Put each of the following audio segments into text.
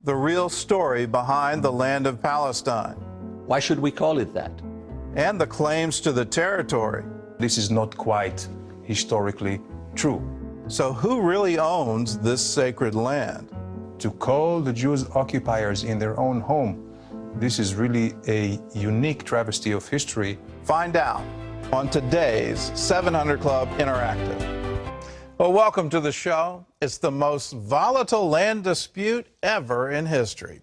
the real story behind the land of Palestine, Why should we call it that? and the claims to the territory. This is not quite historically true. So who really owns this sacred land? To call the Jews occupiers in their own home, this is really a unique travesty of history. Find out on today's 700 Club Interactive. Well, welcome to the show. It's the most volatile land dispute ever in history.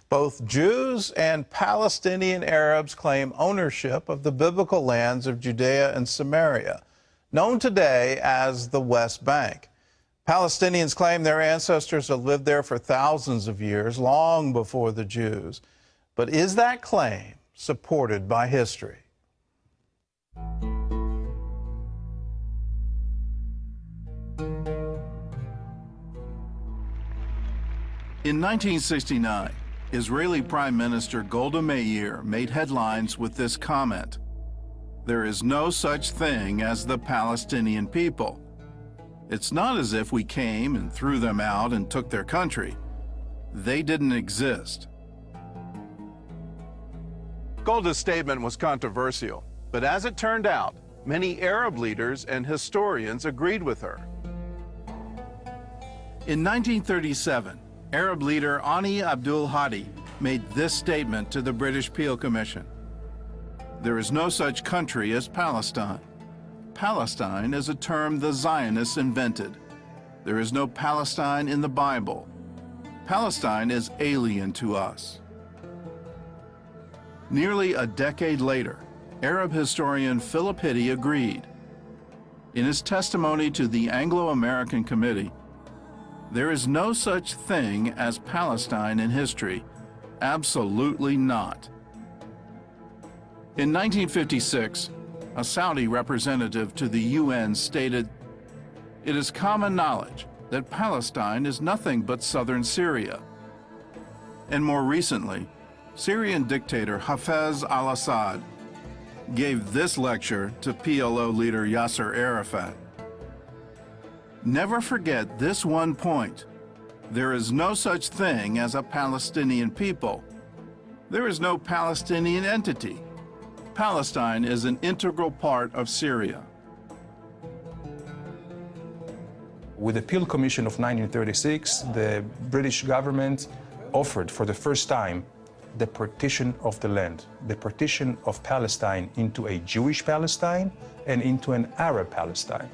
Both Jews and Palestinian Arabs claim ownership of the biblical lands of Judea and Samaria, known today as the West Bank. Palestinians claim their ancestors have lived there for thousands of years, long before the Jews. But is that claim supported by history? In 1969, Israeli Prime Minister Golda Meir made headlines with this comment: "There is no such thing as the Palestinian people. It's not as if we came and threw them out and took their country. They didn't exist." Golda's statement was controversial, but as it turned out, many Arab leaders and historians agreed with her. In 1937, Arab leader Ani Abdul Hadi made this statement to the British Peel Commission: "There is no such country as Palestine. Palestine is a term the Zionists invented. There is no Palestine in the Bible. Palestine is alien to us." Nearly a decade later, Arab historian Philip Hitti agreed. In his testimony to the Anglo-American Committee, "There is no such thing as Palestine in history. Absolutely not." In 1956, a Saudi representative to the UN stated, "It is common knowledge that Palestine is nothing but southern Syria." And more recently, Syrian dictator Hafez al-Assad gave this lecture to PLO leader Yasser Arafat. Never forget this one point: there is no such thing as a Palestinian people. There is no Palestinian entity. Palestine is an integral part of Syria. With the Peel Commission of 1936, the British government offered for the first time the partition of the land, the partition of Palestine into a Jewish Palestine and into an Arab Palestine.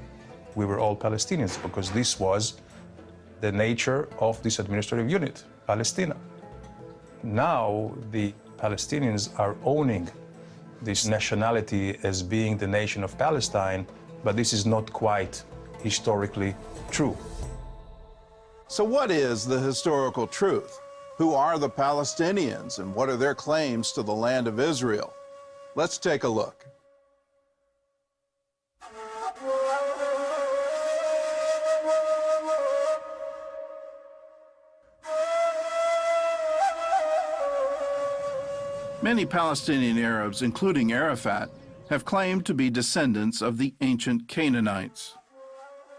We were all Palestinians because this was the nature of this administrative unit, Palestina. Now the Palestinians are owning this nationality as being the nation of Palestine, but this is not quite historically true. So what is the historical truth? Who are the Palestinians and what are their claims to the land of Israel? Let's take a look. Many Palestinian Arabs, including Arafat, have claimed to be descendants of the ancient Canaanites.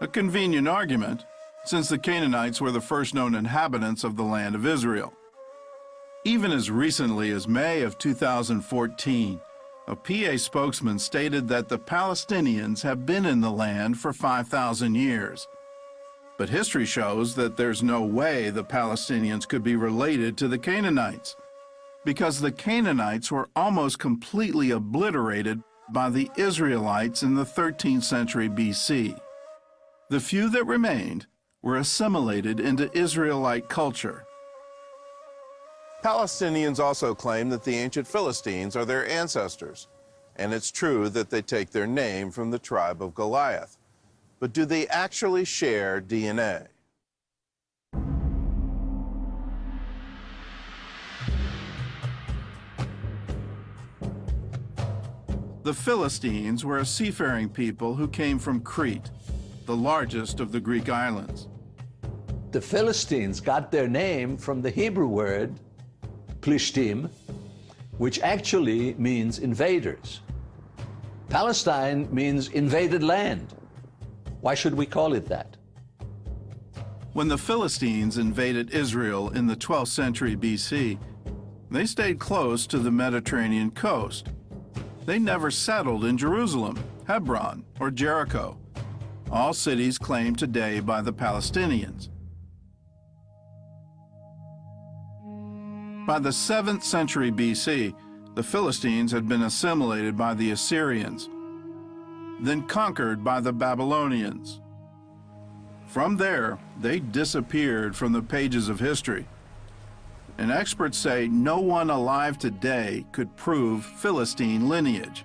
A convenient argument, since the Canaanites were the first known inhabitants of the land of Israel. Even as recently as May of 2014, a PA spokesman stated that the Palestinians have been in the land for 5,000 years. But history shows that there's no way the Palestinians could be related to the Canaanites, because the Canaanites were almost completely obliterated by the Israelites in the 13th century BC. The few that remained were assimilated into Israelite culture. Palestinians also claim that the ancient Philistines are their ancestors, and it's true that they take their name from the tribe of Goliath. But do they actually share DNA? The Philistines were a seafaring people who came from Crete, the largest of the Greek islands. The Philistines got their name from the Hebrew word Plishtim, which actually means invaders. Palestine means invaded land. Why should we call it that? When the Philistines invaded Israel in the 12th century BC, they stayed close to the Mediterranean coast. They never settled in Jerusalem, Hebron, or Jericho, all cities claimed today by the Palestinians. By the 7th century BC, the Philistines had been assimilated by the Assyrians, then conquered by the Babylonians. From there, they disappeared from the pages of history. And experts say no one alive today could prove Philistine lineage.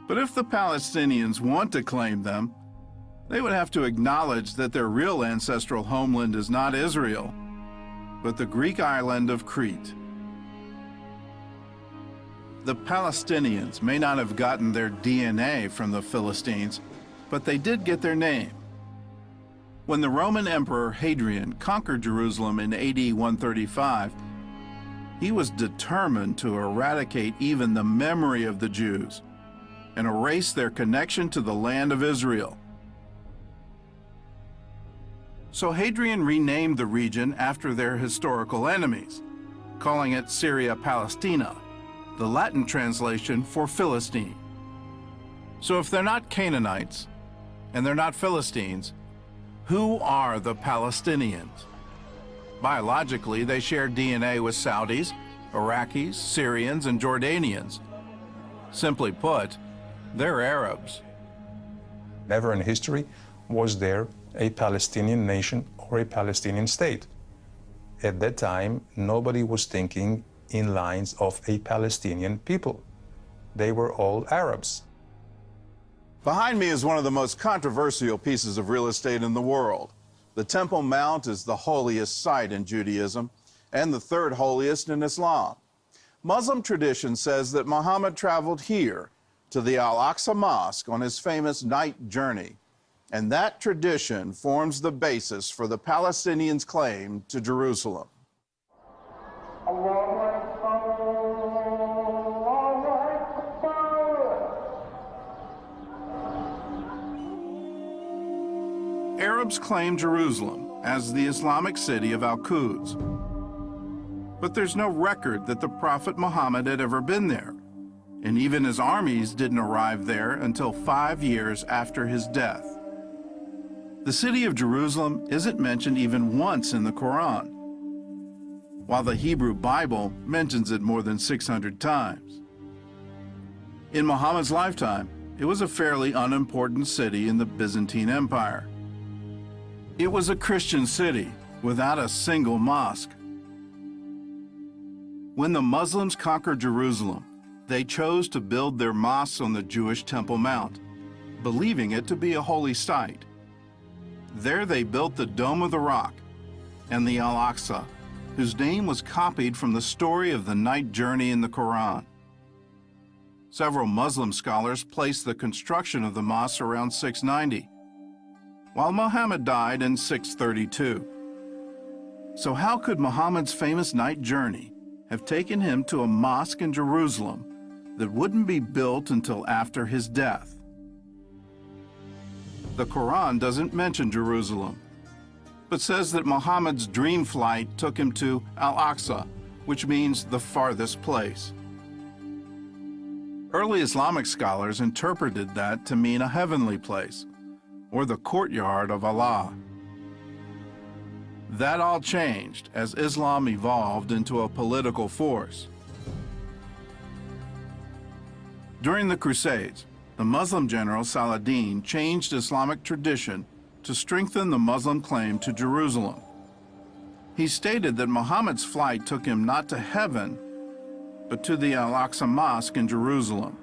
But if the Palestinians want to claim them, they would have to acknowledge that their real ancestral homeland is not Israel, but the Greek island of Crete. The Palestinians may not have gotten their DNA from the Philistines, but they did get their name. When the Roman Emperor Hadrian conquered Jerusalem in AD 135, he was determined to eradicate even the memory of the Jews and erase their connection to the land of Israel. So Hadrian renamed the region after their historical enemies, calling it Syria Palestina, the Latin translation for Philistine. So if they're not Canaanites and they're not Philistines, who are the Palestinians? Biologically, they share DNA with Saudis, Iraqis, Syrians, and Jordanians. Simply put, they're Arabs. Never in history was there a Palestinian nation or a Palestinian state. At that time, nobody was thinking in lines of a Palestinian people. They were all Arabs. Behind me is one of the most controversial pieces of real estate in the world. The Temple Mount is the holiest site in Judaism and the third holiest in Islam. Muslim tradition says that Muhammad traveled here to the Al-Aqsa Mosque on his famous night journey. And that tradition forms the basis for the Palestinians' claim to Jerusalem. Arabs claim Jerusalem as the Islamic city of Al-Quds. But there's no record that the Prophet Muhammad had ever been there, and even his armies didn't arrive there until 5 years after his death. The city of Jerusalem isn't mentioned even once in the Quran, while the Hebrew Bible mentions it more than 600 times. In Muhammad's lifetime, it was a fairly unimportant city in the Byzantine Empire. It was a Christian city without a single mosque. When the Muslims conquered Jerusalem, they chose to build their mosques on the Jewish Temple Mount, believing it to be a holy site. There they built the Dome of the Rock and the Al-Aqsa, whose name was copied from the story of the night journey in the Quran. Several Muslim scholars place the construction of the mosque around 690, while Muhammad died in 632. So how could Muhammad's famous night journey have taken him to a mosque in Jerusalem that wouldn't be built until after his death? The Quran doesn't mention Jerusalem, but says that Muhammad's dream flight took him to Al-Aqsa, which means the farthest place. Early Islamic scholars interpreted that to mean a heavenly place, or the courtyard of Allah. That all changed as Islam evolved into a political force. During the Crusades, the Muslim general Saladin changed Islamic tradition to strengthen the Muslim claim to Jerusalem. He stated that Muhammad's flight took him not to heaven, but to the Al-Aqsa Mosque in Jerusalem.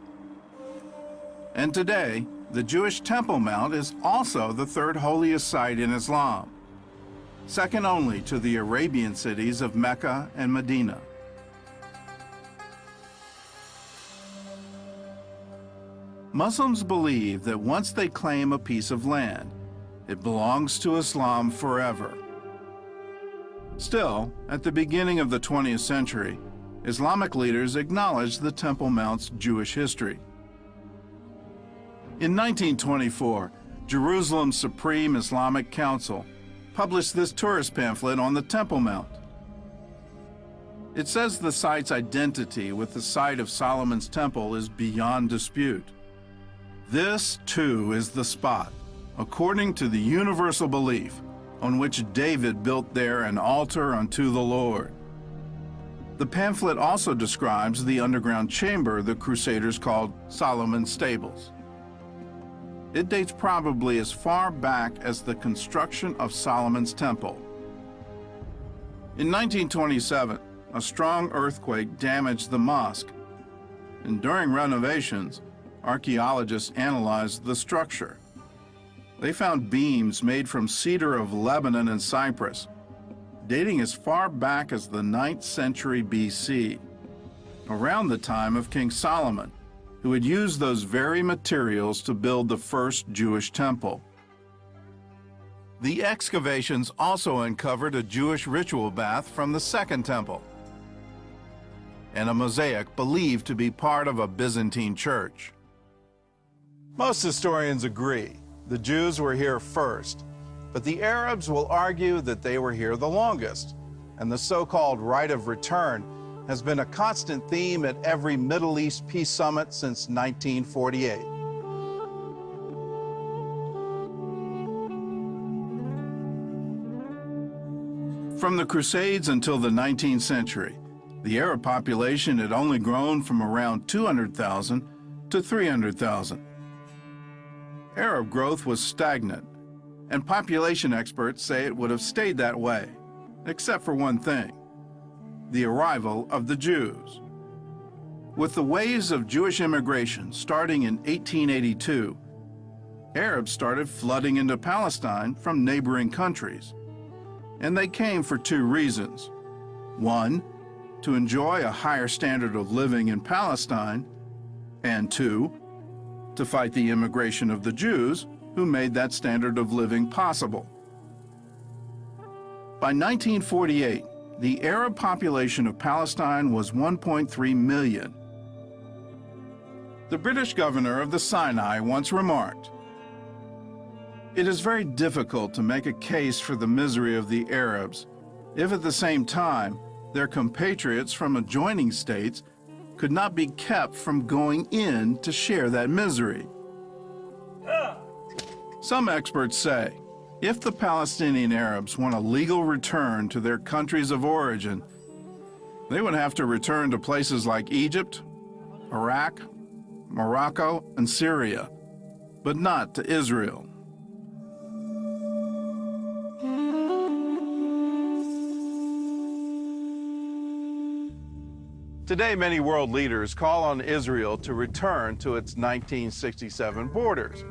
And today, the Jewish Temple Mount is also the third holiest site in Islam, second only to the Arabian cities of Mecca and Medina. Muslims believe that once they claim a piece of land, it belongs to Islam forever. Still, at the beginning of the 20th century, Islamic leaders acknowledged the Temple Mount's Jewish history. In 1924, Jerusalem's Supreme Islamic Council published this tourist pamphlet on the Temple Mount. It says the site's identity with the site of Solomon's temple is beyond dispute. This, too, is the spot, according to the universal belief, on which David built there an altar unto the Lord. The pamphlet also describes the underground chamber the Crusaders called Solomon's Stables. It dates probably as far back as the construction of Solomon's temple. In 1927, a strong earthquake damaged the mosque, and during renovations, archaeologists analyzed the structure. They found beams made from cedar of Lebanon and Cyprus, dating as far back as the 9th century BC, around the time of King Solomon, who had used those very materials to build the first Jewish temple. The excavations also uncovered a Jewish ritual bath from the Second Temple, and a mosaic believed to be part of a Byzantine church. Most historians agree the Jews were here first, but the Arabs will argue that they were here the longest, and the so-called right of return has been a constant theme at every Middle East peace summit since 1948. From the Crusades until the 19th century, the Arab population had only grown from around 200,000 to 300,000. Arab growth was stagnant, and population experts say it would have stayed that way, except for one thing: the arrival of the Jews. With the waves of Jewish immigration starting in 1882, Arabs started flooding into Palestine from neighboring countries. And they came for two reasons. One, to enjoy a higher standard of living in Palestine, and two, to fight the immigration of the Jews who made that standard of living possible. By 1948, the Arab population of Palestine was 1.3 million. The British governor of the Sinai once remarked, "It is very difficult to make a case for the misery of the Arabs if at the same time their compatriots from adjoining states could not be kept from going in to share that misery." Some experts say, if the Palestinian Arabs want a legal return to their countries of origin, they would have to return to places like Egypt, Iraq, Morocco, and Syria, but not to Israel. Today, many world leaders call on Israel to return to its 1967 borders.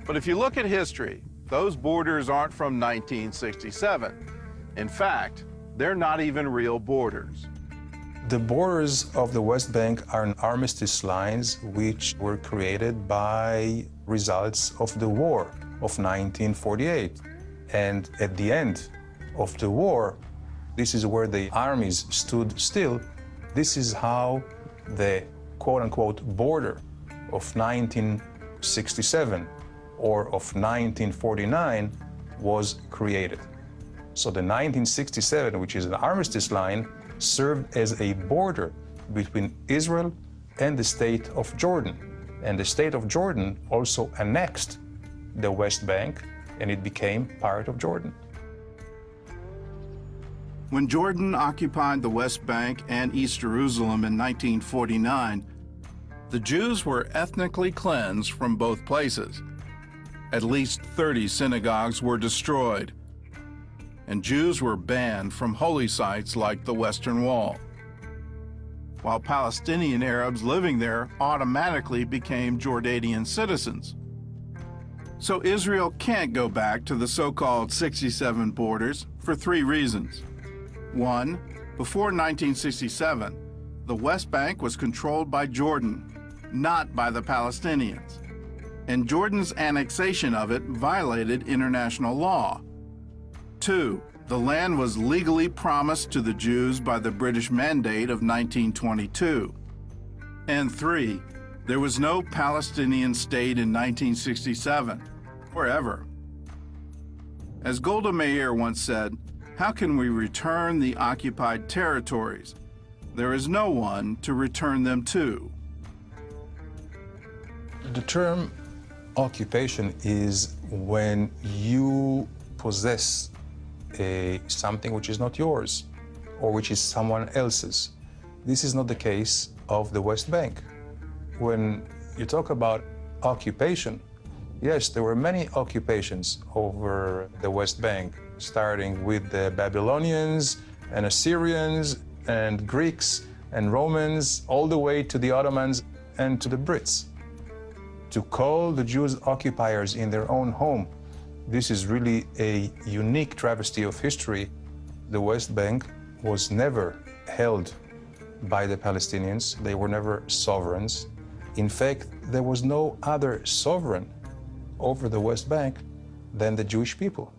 But if you look at history, those borders aren't from 1967. In fact, they're not even real borders. The borders of the West Bank are armistice lines which were created by results of the war of 1948. And at the end of the war, this is where the armies stood still. This is how the quote-unquote border of 1967 or of 1949 was created. So the 1967, which is an armistice line, served as a border between Israel and the state of Jordan. And the state of Jordan also annexed the West Bank, and it became part of Jordan. When Jordan occupied the West Bank and East Jerusalem in 1949, the Jews were ethnically cleansed from both places. At least 30 synagogues were destroyed, and Jews were banned from holy sites like the Western Wall, while Palestinian Arabs living there automatically became Jordanian citizens. So Israel can't go back to the so-called 67 borders for three reasons. One, before 1967, the West Bank was controlled by Jordan, not by the Palestinians, and Jordan's annexation of it violated international law. Two, the land was legally promised to the Jews by the British Mandate of 1922. And three, there was no Palestinian state in 1967, or ever. As Golda Meir once said, how can we return the occupied territories? There is no one to return them to. The term occupation is when you possess something which is not yours or which is someone else's. This is not the case of the West Bank. When you talk about occupation, yes, there were many occupations over the West Bank, starting with the Babylonians and Assyrians and Greeks and Romans, all the way to the Ottomans and to the Brits. To call the Jews occupiers in their own home, this is really a unique travesty of history. The West Bank was never held by the Palestinians. They were never sovereigns. In fact, there was no other sovereign over the West Bank than the Jewish people.